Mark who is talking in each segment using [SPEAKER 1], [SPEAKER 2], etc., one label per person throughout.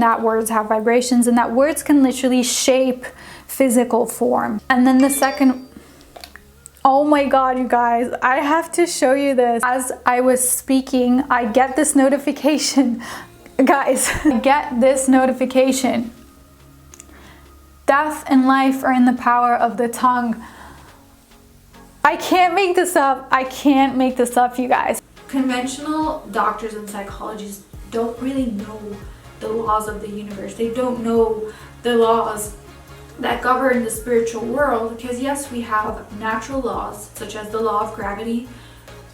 [SPEAKER 1] that words have vibrations and that words can literally shape physical form. And then the second, oh my god, you guys, I have to show you this. As I was speaking, I get this notification. Guys, I get this notification. Death and life are in the power of the tongue. I can't make this up. I can't make this up, you guys. Conventional doctors and psychologists don't really know the laws of the universe. They don't know the laws that govern the spiritual world, because yes, we have natural laws such as the law of gravity,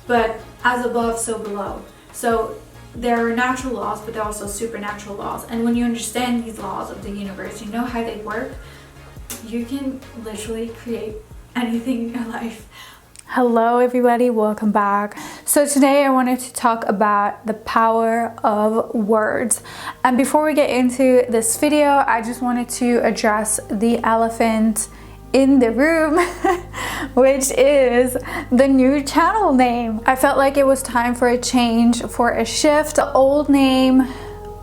[SPEAKER 1] but as above, so below. So there are natural laws, but there are also supernatural laws. And when you understand these laws of the universe, you know how they work, you can literally create anything in your life. Hello everybody, welcome back. So today I wanted to talk about the power of words. And before we get into this video, I just wanted to address the elephant in the room, which is the new channel name. I felt like it was time for a change, for a shift. The old name,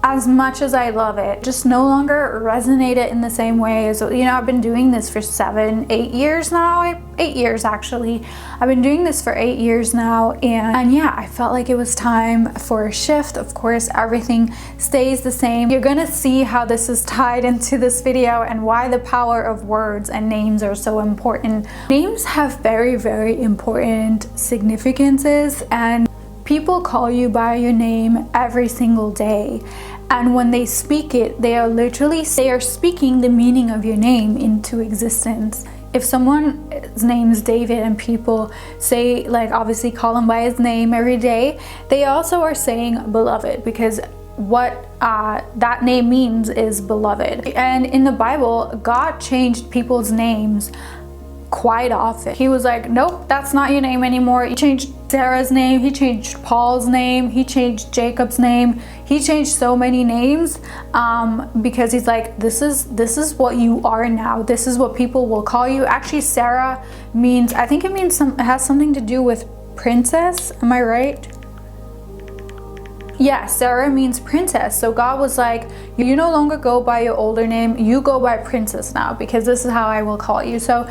[SPEAKER 1] as much as I love it, just no longer resonated in the same way. So, you know, I've been doing this for 8 years now. 8 years actually. I've been doing this for 8 years now, and yeah, I felt like it was time for a shift. Of course, everything stays the same. You're gonna see how this is tied into this video and why the power of words and names are so important. Names have very, very important significances, and people call you by your name every single day. And when they speak it, they are speaking the meaning of your name into existence. If someone's name is David and people say, like, obviously call him by his name every day, they also are saying beloved, because what that name means is beloved. And in the Bible, God changed people's names quite often. He was like, nope, that's not your name anymore. He changed Sarah's name, he changed Paul's name, he changed Jacob's name. He changed so many names because he's like, this is what you are now. This is what people will call you. Actually, Sarah means, I think it means it has something to do with princess. Am I right? Yeah, Sarah means princess. So God was like, you no longer go by your older name, you go by princess now, because this is how I will call you. So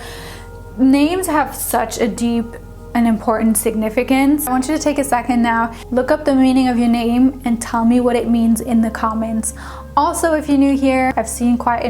[SPEAKER 1] names have such a deep and important significance. I want you to take a second now, look up the meaning of your name and tell me what it means in the comments. Also, if you're new here, I've seen quite a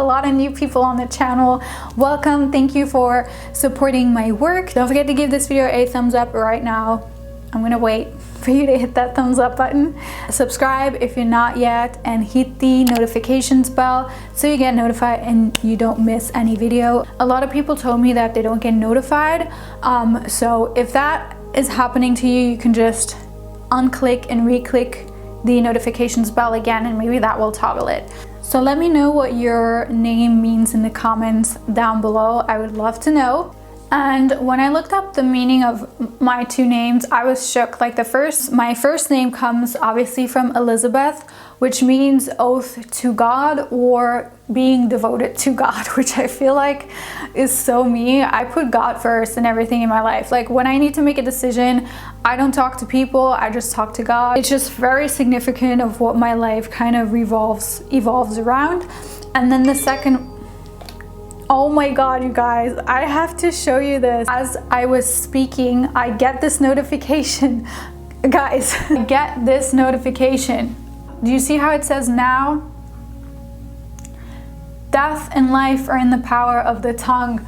[SPEAKER 1] lot of new people on the channel. Welcome, thank you for supporting my work. Don't forget to give this video a thumbs up right now. I'm gonna wait for you to hit that thumbs up button. Subscribe if you're not yet, and hit the notifications bell so you get notified and you don't miss any video. A lot of people told me that they don't get notified. So if that is happening to you, you can just unclick and re-click the notifications bell again, and maybe that will toggle it. So let me know what your name means in the comments down below. I would love to know. And when I looked up the meaning of my two names, I was shook. Like my first name comes obviously from Elizabeth, which means oath to God or being devoted to God, which I feel like is so me. I put God first in everything in my life. Like when I need to make a decision, I don't talk to people, I just talk to God. It's just very significant of what my life kind of evolves around. And then the second, oh my god, you guys, I have to show you this. As I was speaking, I get this notification. Guys, I get this notification. Do you see how it says now? Death and life are in the power of the tongue.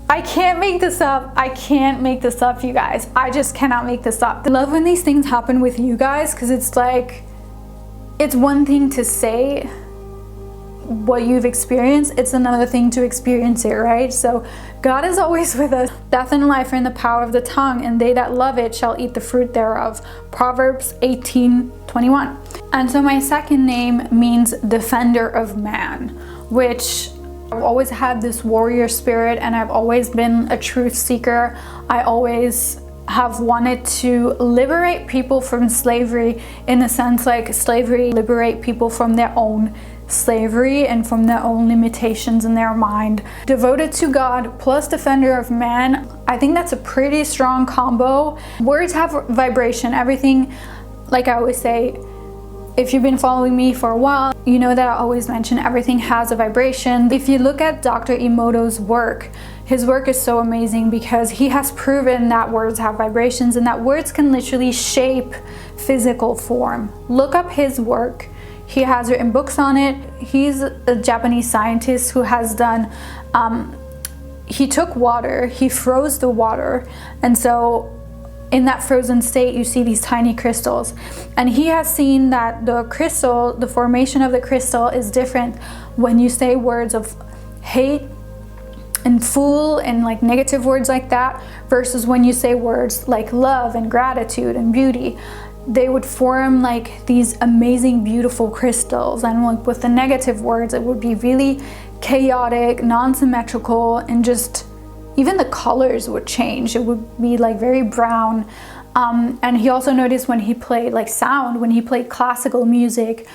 [SPEAKER 1] I can't make this up. I can't make this up, you guys. I just cannot make this up. I love when these things happen with you guys, because it's like, it's one thing to say what you've experienced, it's another thing to experience it, right? So God is always with us. Death and life are in the power of the tongue, and they that love it shall eat the fruit thereof. Proverbs 18:21. And so my second name means defender of man, which I've always had this warrior spirit, and I've always been a truth seeker. I always have wanted to liberate people from slavery, in the sense like slavery, liberate people from their own slavery and from their own limitations in their mind. Devoted to God plus defender of man, I think that's a pretty strong combo. Words have vibration. Everything, like I always say, If you've been following me for a while, you know that I always mention everything has a vibration. If you look at Dr. Emoto's work, his work is so amazing because he has proven that words have vibrations and that words can literally shape physical form. Look up his work. He has written books on it. He's a Japanese scientist who has done, he took water, he froze the water, and so in that frozen state you see these tiny crystals, and he has seen that the crystal, the formation of the crystal is different when you say words of hate and fool and like negative words like that versus when you say words like love and gratitude and beauty. They would form like these amazing beautiful crystals, and like with the negative words it would be really chaotic, non-symmetrical, and just even the colors would change. It would be like very brown. And he also noticed when he played like sound, when he played classical music,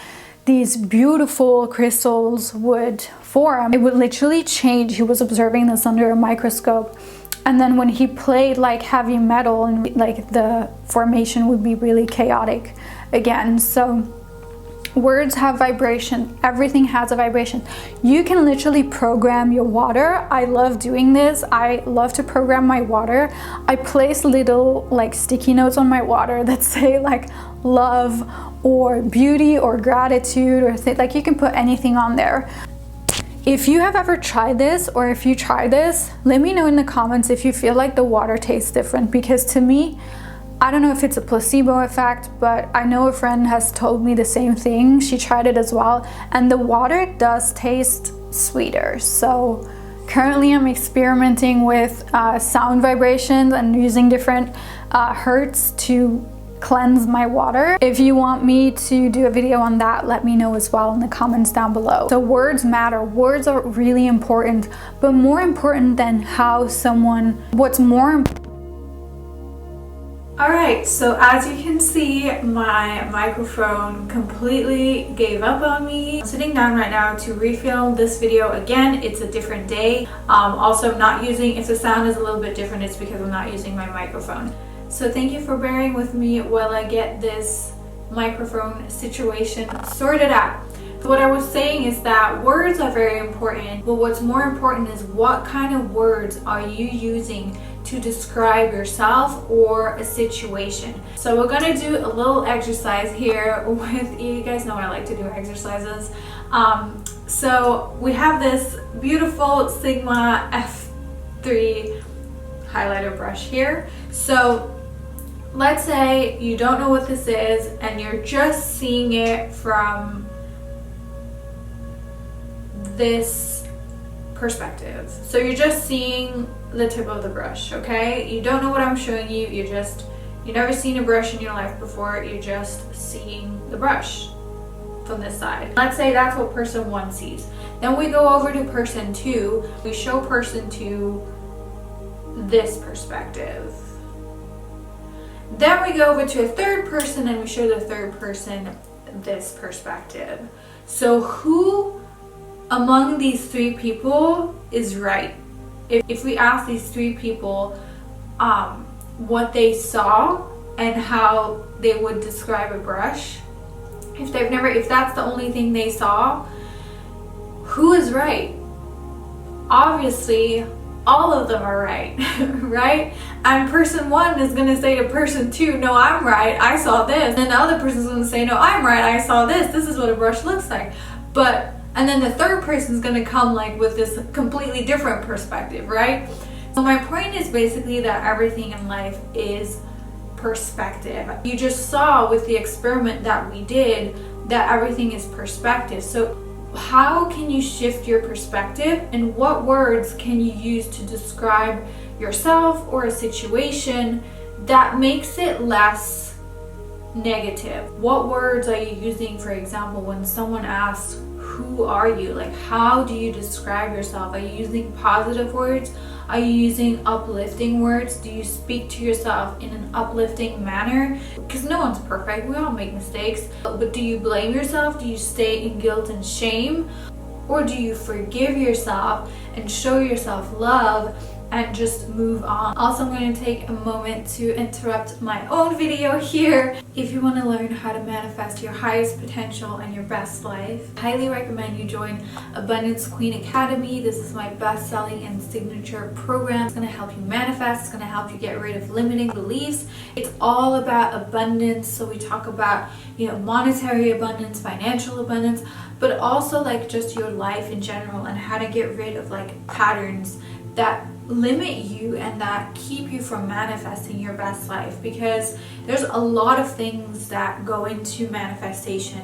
[SPEAKER 1] these beautiful crystals would form. It would literally change. He was observing this under a microscope. And then when he played like heavy metal, and like the formation would be really chaotic again. So words have vibration. Everything has a vibration. You can literally program your water. I love doing this. I love to program my water. I place little like sticky notes on my water that say like love or beauty or gratitude or like you can put anything on there. If you have ever tried this, or if you try this, let me know in the comments if you feel like the water tastes different, because to me, I don't know if it's a placebo effect, but I know a friend has told me the same thing. She tried it as well, and the water does taste sweeter. So currently I'm experimenting with sound vibrations and using different hertz to cleanse my water. If you want me to do a video on that, let me know as well in the comments down below. So words matter. Words are really important, but more important than how someone, what's more important. Alright, so as you can see, my microphone completely gave up on me. I'm sitting down right now to refilm this video again. It's a different day. Also, I'm not using, if the sound is a little bit different, it's because I'm not using my microphone. So thank you for bearing with me while I get this microphone situation sorted out. So what I was saying is that words are very important, but what's more important is what kind of words are you using to describe yourself or a situation. So we're gonna do a little exercise here with, you guys know I like to do exercises. So we have this beautiful Sigma F3 highlighter brush here. So let's say you don't know what this is and you're just seeing it from this perspective. So you're just seeing the tip of the brush, okay? You don't know what I'm showing you. You've never seen a brush in your life before. You're just seeing the brush from this side. Let's say that's what person 1 sees. Then we go over to person 2. We show person 2 this perspective. Then we go over to a third person and we show the third person this perspective. So who among these 3 people is right? If we ask these 3 people what they saw and how they would describe a brush, if that's the only thing they saw, who is right? Obviously, all of them are right, right? And person 1 is gonna say to person 2, no, I'm right, I saw this. And the other person's gonna say, no, I'm right, I saw this. This is what a brush looks like. And then the third person is going to come like with this completely different perspective, right? So my point is basically that everything in life is perspective. You just saw with the experiment that we did that everything is perspective. So how can you shift your perspective, and what words can you use to describe yourself or a situation that makes it less negative? What words are you using, for example, when someone asks, who are you? Like, how do you describe yourself? Are you using positive words? Are you using uplifting words? Do you speak to yourself in an uplifting manner? Because no one's perfect, we all make mistakes. But do you blame yourself? Do you stay in guilt and shame? Or do you forgive yourself and show yourself love and just move on. Also, I'm going to take a moment to interrupt my own video here. If you want to learn how to manifest your highest potential and your best life, I highly recommend you join Abundance Queen Academy. This is my best-selling and signature program. It's going to help you manifest. It's going to help you get rid of limiting beliefs. It's all about abundance. So we talk about, monetary abundance, financial abundance, but also like just your life in general and how to get rid of like patterns that limit you and that keep you from manifesting your best life, because there's a lot of things that go into manifestation.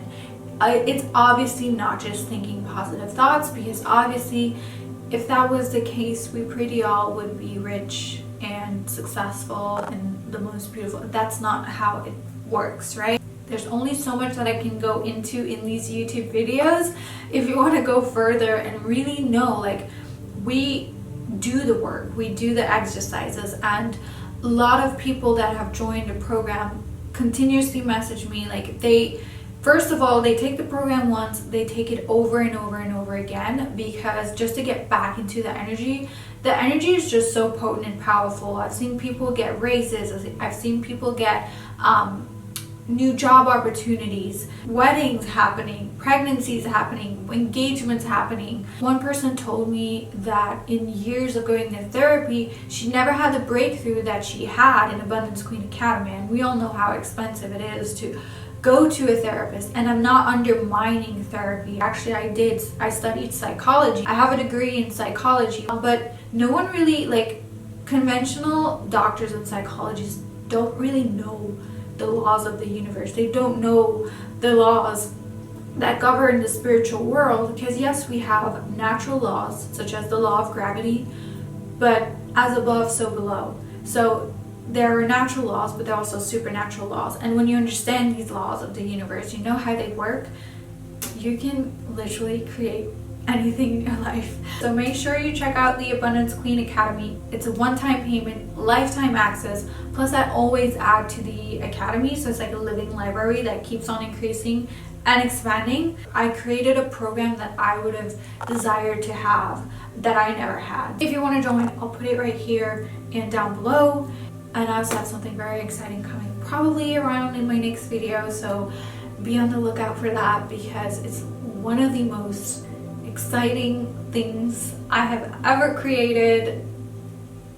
[SPEAKER 1] It's obviously not just thinking positive thoughts, because obviously if that was the case, we pretty all would be rich and successful and the most beautiful. That's not how it works, right? There's only so much that I can go into in these YouTube videos. If you want to go further and really know, like, we do the work, we do the exercises, and a lot of people that have joined the program continuously message me, like, first of all, they take the program once, they take it over and over and over again, because just to get back into the energy is just so potent and powerful. I've seen people get raises, I've seen people get new job opportunities, weddings happening, pregnancies happening, engagements happening. One person told me that in years of going to therapy, she never had the breakthrough that she had in Abundance Queen Academy. And we all know how expensive it is to go to a therapist. And I'm not undermining therapy. Actually, I studied psychology. I have a degree in psychology, but no one really, like, conventional doctors and psychologists don't really know the laws of the universe. They don't know the laws that govern the spiritual world, because yes, we have natural laws such as the law of gravity, but as above, so below. So there are natural laws, but there are also supernatural laws. And when you understand these laws of the universe, you know how they work, you can literally create anything in your life. So make sure you check out the Abundance Queen Academy. It's a one-time payment, lifetime access, plus I always add to the academy, so it's like a living library that keeps on increasing and expanding. I created a program that I would have desired to have that I never had. If you want to join, I'll put it right here and down below. And I also have something very exciting coming probably around in my next video, so be on the lookout for that, because it's one of the most exciting things I have ever created.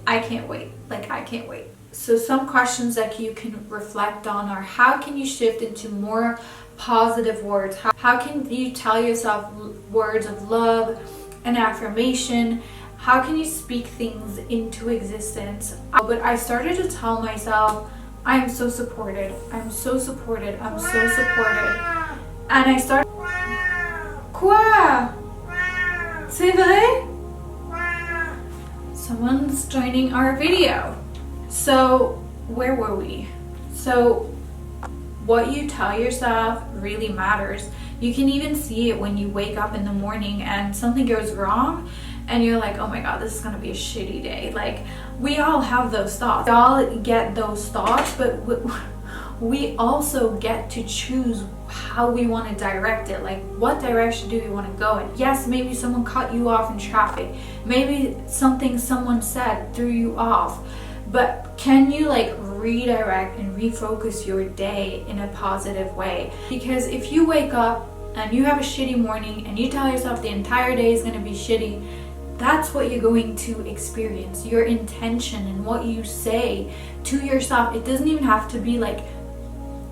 [SPEAKER 1] I can't wait. I can't wait. So some questions that you can reflect on are: how can you shift into more positive words? How can you tell yourself words of love and affirmation? How can you speak things into existence? But I started to tell myself, I am so supported. I'm so supported. I'm so supported. And I started... Quoi? C'est vrai? Someone's joining our video. So where were we? So what you tell yourself really matters. You can even see it when you wake up in the morning and something goes wrong and you're like, oh my god, this is gonna be a shitty day. Like, we all have those thoughts. We all get those thoughts, but we also get to choose how we want to direct it. Like, what direction do we want to go in? Yes, maybe someone cut you off in traffic. Maybe something someone said threw you off. But can you redirect and refocus your day in a positive way? Because if you wake up and you have a shitty morning and you tell yourself the entire day is going to be shitty, that's what you're going to experience. Your intention and what you say to yourself. It doesn't even have to be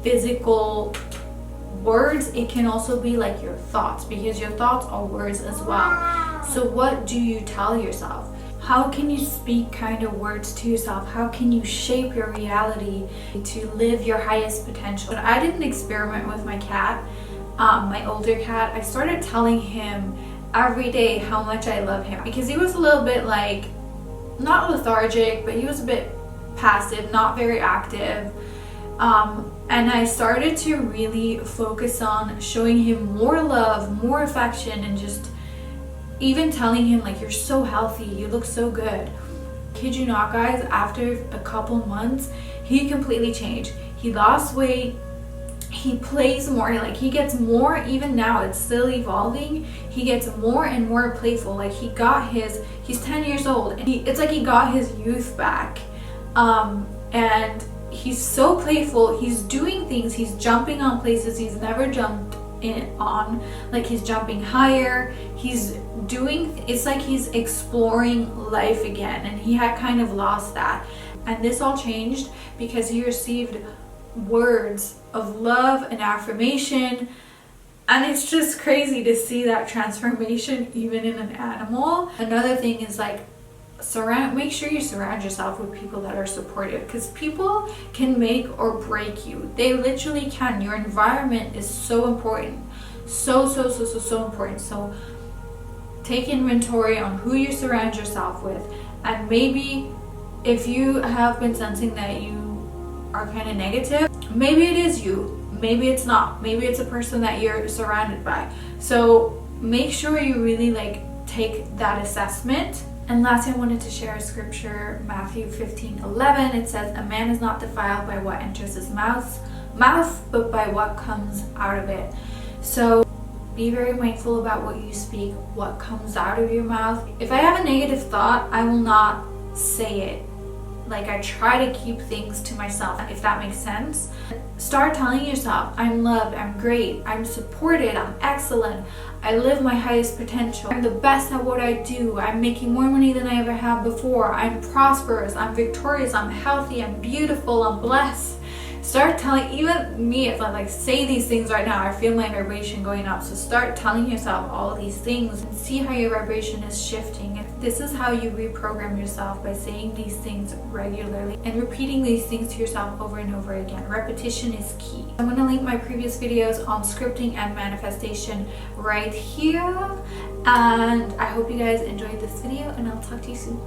[SPEAKER 1] physical words. It can also be your thoughts, because your thoughts are words as well. So what do you tell yourself? How can you speak kind of words to yourself? How can you shape your reality to live your highest potential? But I did an experiment with my cat, my older cat. I started telling him every day how much I love him, because he was a little bit not lethargic, but he was a bit passive, not very active. And I started to really focus on showing him more love, more affection, and just even telling him you're so healthy, you look so good. Kid you not, guys, after a couple months, he completely changed. He lost weight, he plays more, like he gets more, even now it's still evolving, he gets more and more playful. Like he's 10 years old and it's like he got his youth back. And he's so playful, he's doing things, he's jumping on places he's never jumped on, like he's jumping higher, it's like he's exploring life again, and he had kind of lost that. And this all changed because he received words of love and affirmation, and it's just crazy to see that transformation even in an animal. Another thing is like make sure you surround yourself with people that are supportive, because people can make or break you. They literally can. Your environment is so important, so important. So take inventory on who you surround yourself with, and maybe if you have been sensing that you are kind of negative, maybe it is you, maybe it's not, maybe it's a person that you're surrounded by. So make sure you really like take that assessment. And lastly, I wanted to share a scripture, Matthew 15:11. It says, "A man is not defiled by what enters his mouth, but by what comes out of it." So be very mindful about what you speak, what comes out of your mouth. If I have a negative thought, I will not say it. Like I try to keep things to myself, if that makes sense. Start telling yourself, I'm loved, I'm great, I'm supported, I'm excellent, I live my highest potential, I'm the best at what I do, I'm making more money than I ever have before, I'm prosperous, I'm victorious, I'm healthy, I'm beautiful, I'm blessed. Start telling, even me, if I like say these things right now, I feel my vibration going up. So start telling yourself all these things and see how your vibration is shifting. And this is how you reprogram yourself, by saying these things regularly and repeating these things to yourself over and over again. Repetition is key. I'm going to link my previous videos on scripting and manifestation right here. And I hope you guys enjoyed this video, and I'll talk to you soon.